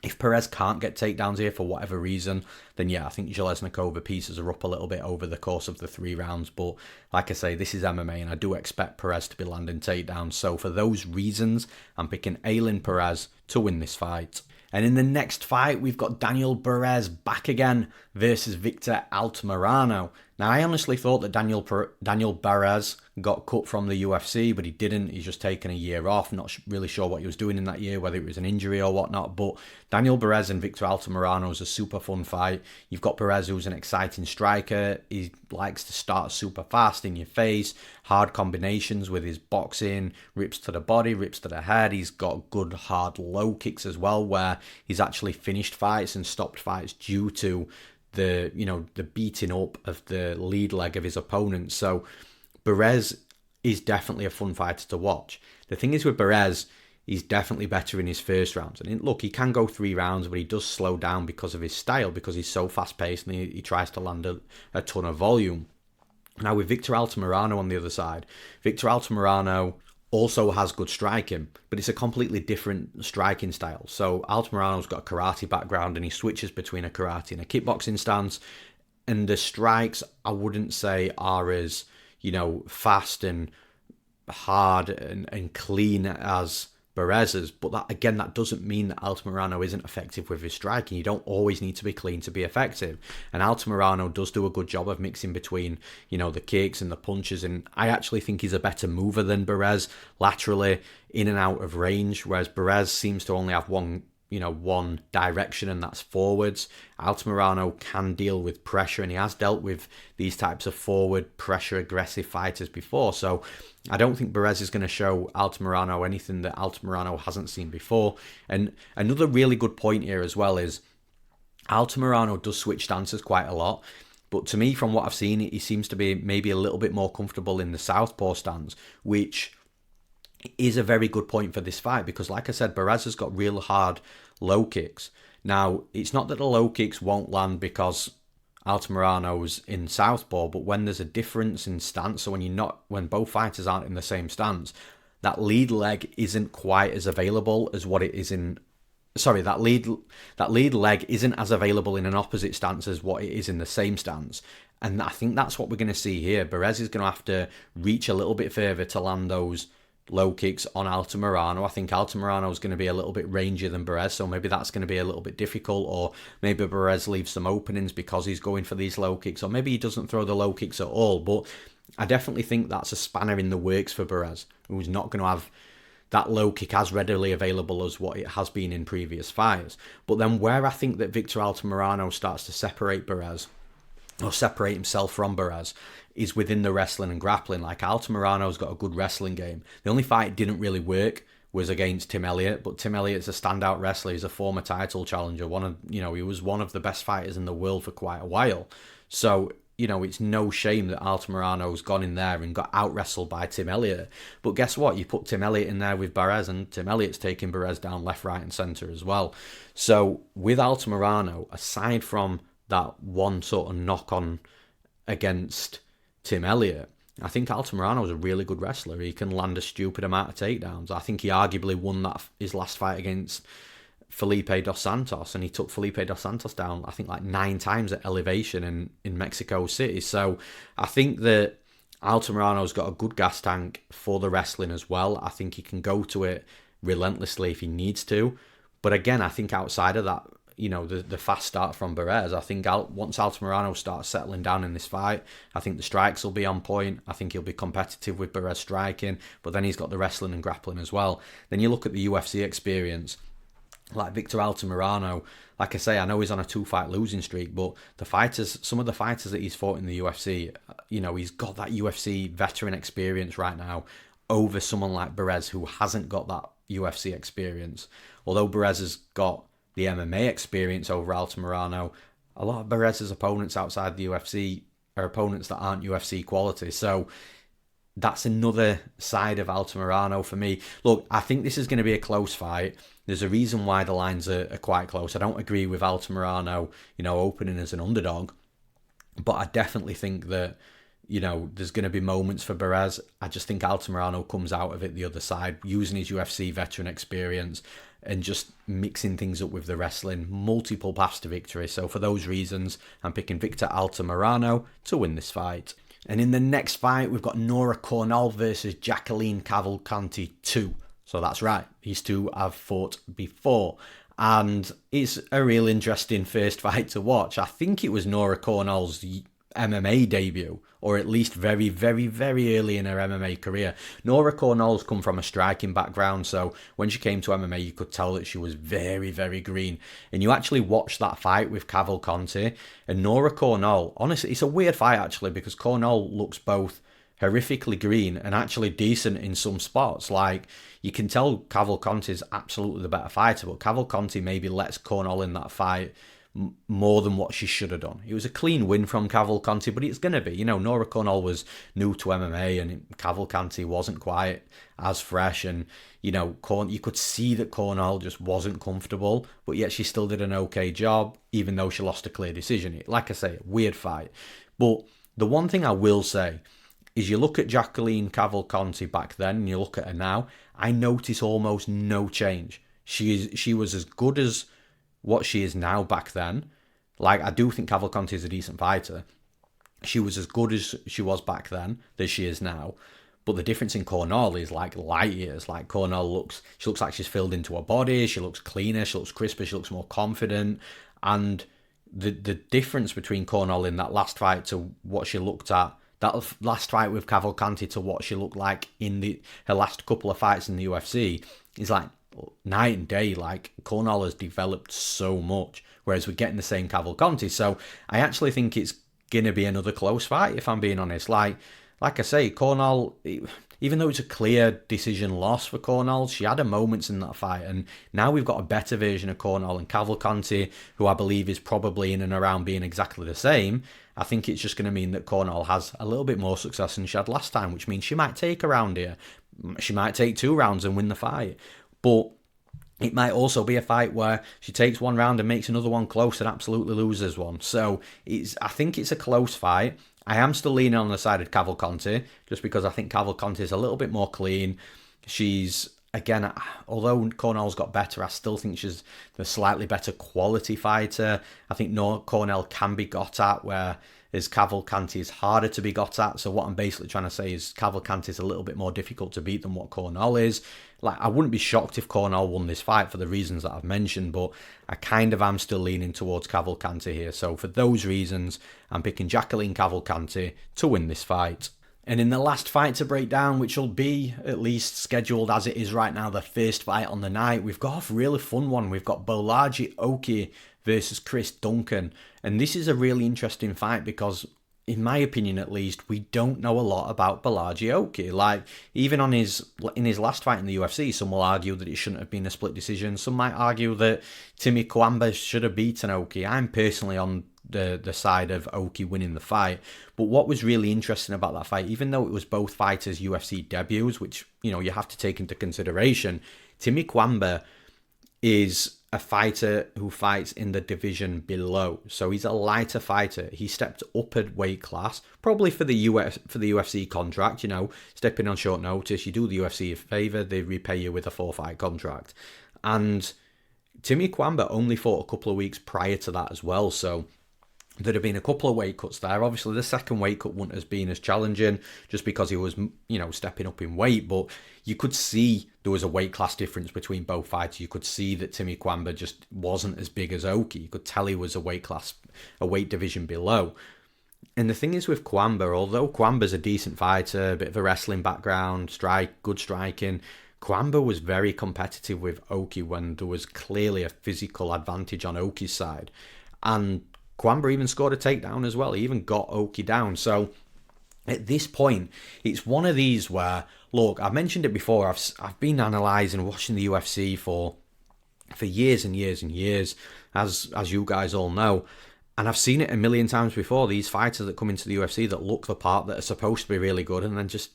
Speaker 1: If Perez can't get takedowns here for whatever reason, then yeah, I think Zheleznyakova pieces her up a little bit over the course of the 3 rounds. But like I say, this is MMA, and I do expect Perez to be landing takedowns. So for those reasons, I'm picking Ailin Perez to win this fight. And in the next fight, we've got Daniel Barez back again versus Victor Altamirano. Now, I honestly thought that Daniel Barez got cut from the UFC, but he didn't. He's just taken a year off. Not really sure what he was doing in that year, whether it was an injury or whatnot. But Daniel Barez and Victor Altamirano is a super fun fight. You've got Barez, who's an exciting striker. He likes to start super fast in your face, hard combinations with his boxing, rips to the body, rips to the head. He's got good hard low kicks as well, where he's actually finished fights and stopped fights due to the beating up of the lead leg of his opponent. So Barez is definitely a fun fighter to watch. The thing is with Barez, he's definitely better in his first rounds. And look, he can go 3 rounds, but he does slow down because of his style, because he's so fast-paced and he tries to land a ton of volume. Now with Victor Altamirano on the other side, Victor Altamirano also has good striking, but it's a completely different striking style. So Altamirano's got a karate background and he switches between a karate and a kickboxing stance, and the strikes, I wouldn't say are as, you know, fast and hard and clean as Barez's, but that doesn't mean that Altamirano isn't effective with his striking. You don't always need to be clean to be effective, and Altamirano does do a good job of mixing between, you know, the kicks and the punches, and I actually think he's a better mover than Barez, laterally, in and out of range, whereas Barez seems to only have one direction, and that's forwards. Altamirano can deal with pressure, and he has dealt with these types of forward pressure aggressive fighters before, so I don't think Barez is going to show Altamirano anything that Altamirano hasn't seen before. And another really good point here as well is Altamirano does switch stances quite a lot, but to me, from what I've seen, he seems to be maybe a little bit more comfortable in the southpaw stance, which is a very good point for this fight, because like I said, Barez has got real hard low kicks. Now, it's not that the low kicks won't land because Altamirano's in southpaw, but when there's a difference in stance, so when both fighters aren't in the same stance, that lead leg isn't quite as available as what it is in. Sorry, that lead leg isn't as available in an opposite stance as what it is in the same stance. And I think that's what we're going to see here. Barez is going to have to reach a little bit further to land those low kicks on Altamirano. I think Altamirano is going to be a little bit rangier than Barez, so maybe that's going to be a little bit difficult, or maybe Barez leaves some openings because he's going for these low kicks, or maybe he doesn't throw the low kicks at all. But I definitely think that's a spanner in the works for Barez, who's not going to have that low kick as readily available as what it has been in previous fights. But then where I think that Victor Altamirano starts to separate Barez, or separate himself from Barez, is within the wrestling and grappling. Like, Altamirano's got a good wrestling game. The only fight that didn't really work was against Tim Elliott, but Tim Elliott's a standout wrestler. He's a former title challenger. He was one of the best fighters in the world for quite a while. So, it's no shame that Altamirano's gone in there and got out-wrestled by Tim Elliott. But guess what? You put Tim Elliott in there with Barez, and Tim Elliott's taking Barez down left, right, and centre as well. So, with Altamirano, aside from that one sort of knock-on against Tim Elliott, I think Altamirano's a really good wrestler. He can land a stupid amount of takedowns. I think he arguably won his last fight against Felipe Dos Santos, and he took Felipe Dos Santos down, I think, like 9 times at elevation in Mexico City. So I think that Altamirano's got a good gas tank for the wrestling as well. I think he can go to it relentlessly if he needs to. But again, I think outside of that, the fast start from Barez, I think once Altamirano starts settling down in this fight, I think the strikes will be on point. I think he'll be competitive with Barez striking, but then he's got the wrestling and grappling as well. Then you look at the UFC experience, like Victor Altamirano. Like I say, I know he's on a 2-fight losing streak, but some of the fighters that he's fought in the UFC, he's got that UFC veteran experience right now over someone like Barez, who hasn't got that UFC experience. Although Barez has got the MMA experience over Altamirano, a lot of Barez's opponents outside the UFC are opponents that aren't UFC quality. So that's another side of Altamirano for me. Look, I think this is going to be a close fight. There's a reason why the lines are quite close. I don't agree with Altamirano, opening as an underdog, but I definitely think that, there's going to be moments for Barez. I just think Altamirano comes out of it the other side, using his UFC veteran experience and just mixing things up with the wrestling. Multiple paths to victory. So for those reasons, I'm picking Victor Altamirano to win this fight. And in the next fight, we've got Nora Cornolle versus Jacqueline Cavalcanti 2. So that's right, these two have fought before. And it's a real interesting first fight to watch. I think it was Nora Cornolle's MMA debut, or at least very, very, very early in her MMA career. Nora Cornolle's come from a striking background, so when she came to MMA, you could tell that she was very, very green. And you actually watch that fight with Cavalcanti, and Nora Cornolle, honestly, it's a weird fight actually, because Cornolle looks both horrifically green and actually decent in some spots. Like, you can tell Cavalcanti's absolutely the better fighter, but Cavalcanti maybe lets Cornolle in that fight more than what she should have done. It was a clean win from Cavalcanti, but it's going to be, Nora Cornolle was new to MMA and Cavalcanti wasn't quite as fresh, and, you could see that Cornolle just wasn't comfortable, but yet she still did an okay job, even though she lost a clear decision. Like I say, weird fight. But the one thing I will say is, you look at Jacqueline Cavalcanti back then and you look at her now, I notice almost no change. She was as good as what she is now back then. Like, I do think Cavalcanti is a decent fighter. She was as good as she was back then as she is now. But the difference in Cornolle is like light years. Like, Cornolle looks like she's filled into her body. She looks cleaner. She looks crisper. She looks more confident. And the difference between Cornolle in that last fight to what she looked at, that last fight with Cavalcanti, to what she looked like in her last couple of fights in the UFC, is like night and day. Like, Cornolle has developed so much, whereas we're getting the same Cavalcanti. So I actually think it's gonna be another close fight, if I'm being honest. Like I say, Cornolle, even though it's a clear decision loss for Cornolle, she had her moments in that fight, and now we've got a better version of Cornolle, and Cavalcanti, who I believe is probably in and around being exactly the same. I think it's just going to mean that Cornolle has a little bit more success than she had last time, which means she might take a round here. She might take 2 rounds and win the fight. But it might also be a fight where she takes 1 round and makes another one close and absolutely loses one. So I think it's a close fight. I am still leaning on the side of Cavalcanti, just because I think Cavalcanti is a little bit more clean. She's, again, although Cornolle's got better, I still think she's the slightly better quality fighter. I think Cornolle can be got at, whereas Cavalcanti is harder to be got at. So what I'm basically trying to say is Cavalcanti is a little bit more difficult to beat than what Cornolle is. Like, I wouldn't be shocked if Cornolle won this fight for the reasons that I've mentioned, but I kind of am still leaning towards Cavalcanti here. So for those reasons, I'm picking Jacqueline Cavalcanti to win this fight. And in the last fight to break down, which will be at least scheduled as it is right now, the first fight on the night, we've got a really fun one. We've got Bolaji Oki versus Chris Duncan. And this is a really interesting fight because, in my opinion at least, we don't know a lot about Bolaji Oki. Like, even in his last fight in the UFC, some will argue that it shouldn't have been a split decision. Some might argue that Timmy Kwamba should have beaten Oki. I'm personally on the side of Oki winning the fight. But what was really interesting about that fight, even though it was both fighters' UFC debuts, which, you know, you have to take into consideration, Timmy Kwamba is a fighter who fights in the division below. So he's a lighter fighter. He stepped up a weight class, probably for the UFC contract, you know, stepping on short notice. You do the UFC a favour, they repay you with a 4-fight contract. And Timmy Kwamba only fought a couple of weeks prior to that as well, so there'd have been a couple of weight cuts there. Obviously, the second weight cut wouldn't have been as challenging just because he was, you know, stepping up in weight. But you could see there was a weight class difference between both fighters. You could see that Timmy Kwamba just wasn't as big as Oki. You could tell he was a weight division below. And the thing is with Kwamba, although Kwamba's a decent fighter, a bit of a wrestling background, good striking, Kwamba was very competitive with Oki when there was clearly a physical advantage on Oki's side. And Kwamba even scored a takedown as well. He even got Oki down. So at this point, it's one of these where, look, I've mentioned it before. I've been analysing, watching the UFC for years and years and years, as you guys all know. And I've seen it a million times before. These fighters that come into the UFC that look the part, that are supposed to be really good, and then just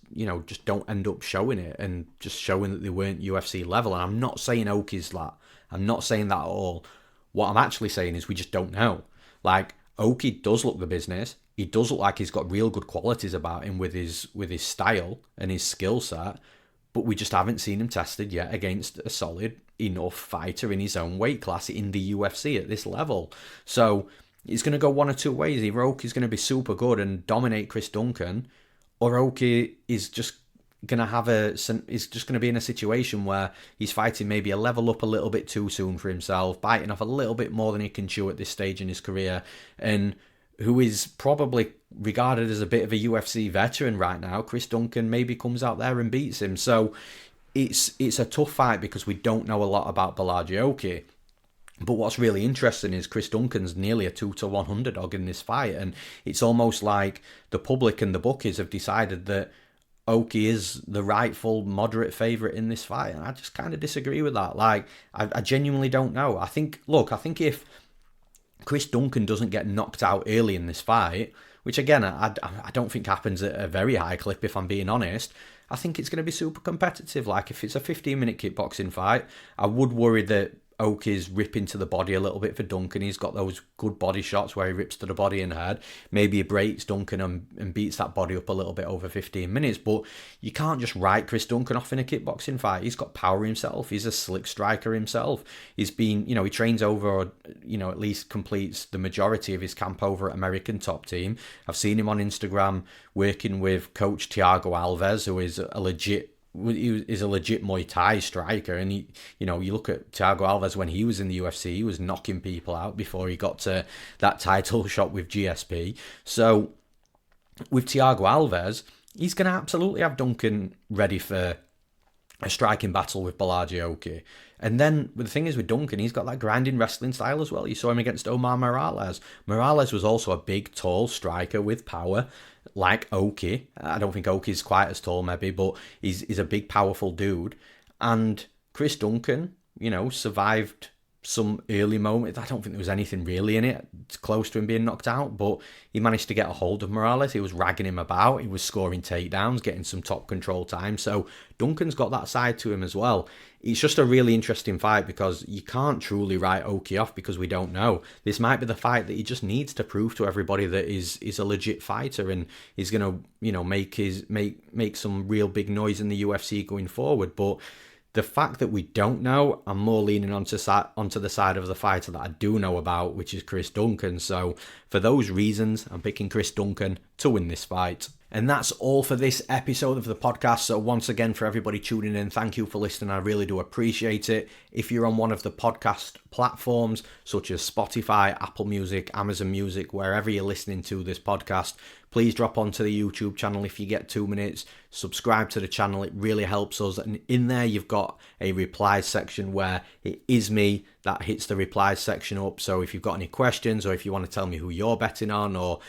Speaker 1: don't end up showing it and just showing that they weren't UFC level. And I'm not saying Oki's that. I'm not saying that at all. What I'm actually saying is we just don't know. Like, Oki does look the business. He does look like he's got real good qualities about him with his style and his skill set, but we just haven't seen him tested yet against a solid enough fighter in his own weight class in the UFC at this level. So it's going to go one or two ways. Either Oki's going to be super good and dominate Chris Duncan, or Oki is just going to be in a situation where he's fighting maybe a level up a little bit too soon for himself, biting off a little bit more than he can chew at this stage in his career, and who is probably regarded as a bit of a UFC veteran right now. Chris Duncan maybe comes out there and beats him. So it's a tough fight because we don't know a lot about Bolaji Oki. But what's really interesting is Chris Duncan's nearly a 2-1 underdog in this fight, and it's almost like the public and the bookies have decided that Oki is the rightful moderate favourite in this fight, and I just kind of disagree with that. Like, I genuinely don't know. I think if Chris Duncan doesn't get knocked out early in this fight, which again, I don't think happens at a very high clip if I'm being honest, I think it's going to be super competitive. Like, if it's a 15-minute kickboxing fight, I would worry that Oki's ripping to the body a little bit for Duncan. He's got those good body shots where he rips to the body and head. Maybe he breaks Duncan and beats that body up a little bit over 15 minutes. But you can't just write Chris Duncan off in a kickboxing fight. He's got power himself. He's a slick striker himself. He's been, he trains over, or, at least completes the majority of his camp over at American Top Team. I've seen him on Instagram working with coach Thiago Alves, who is a legit Muay Thai striker, and you look at Thiago Alves when he was in the UFC, he was knocking people out before he got to that title shot with GSP. So with Thiago Alves, he's going to absolutely have Duncan ready for a striking battle with Bolaji Oki. And then the thing is with Duncan, he's got that grinding wrestling style as well. You saw him against Oumar Morales. Morales was also a big, tall striker with power, like Oki. I don't think Oki's quite as tall maybe, but he's a big, powerful dude. And Chris Duncan, survived some early moments. I don't think there was anything really in it close to him being knocked out, but he managed to get a hold of Morales. He was ragging him about. He was scoring takedowns, getting some top control time. So Duncan's got that side to him as well. It's just a really interesting fight because you can't truly write Oki off because we don't know. This might be the fight that he just needs to prove to everybody that is a legit fighter and is going to, make some real big noise in the UFC going forward. But the fact that we don't know, I'm more leaning onto the side of the fighter that I do know about, which is Chris Duncan. So for those reasons, I'm picking Chris Duncan to win this fight. And that's all for this episode of the podcast. So once again, for everybody tuning in, thank you for listening. I really do appreciate it. If you're on one of the podcast platforms, such as Spotify, Apple Music, Amazon Music, wherever you're listening to this podcast, please drop onto the YouTube channel if you get 2 minutes. Subscribe to the channel. It really helps us. And in there, you've got a replies section where it is me that hits the replies section up. So if you've got any questions or if you want to tell me who you're betting on or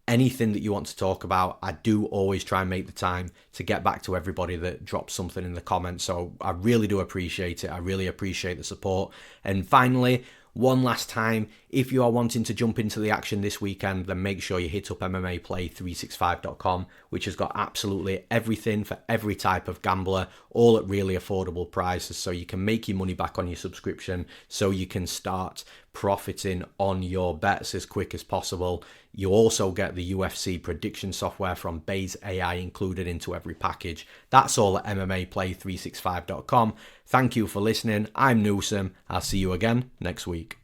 Speaker 1: anything that you want to talk about, I do always try and make the time to get back to everybody that drops something in the comments. So I really do appreciate it. I really appreciate the support. And finally, one last time, if you are wanting to jump into the action this weekend, then make sure you hit up MMAplay365.com, which has got absolutely everything for every type of gambler, all at really affordable prices, so you can make your money back on your subscription, so you can start profiting on your bets as quick as possible. You also get the UFC prediction software from Base AI included into every package. That's all at MMAplay365.com. Thank you for listening. I'm Newsome. I'll see you again next week.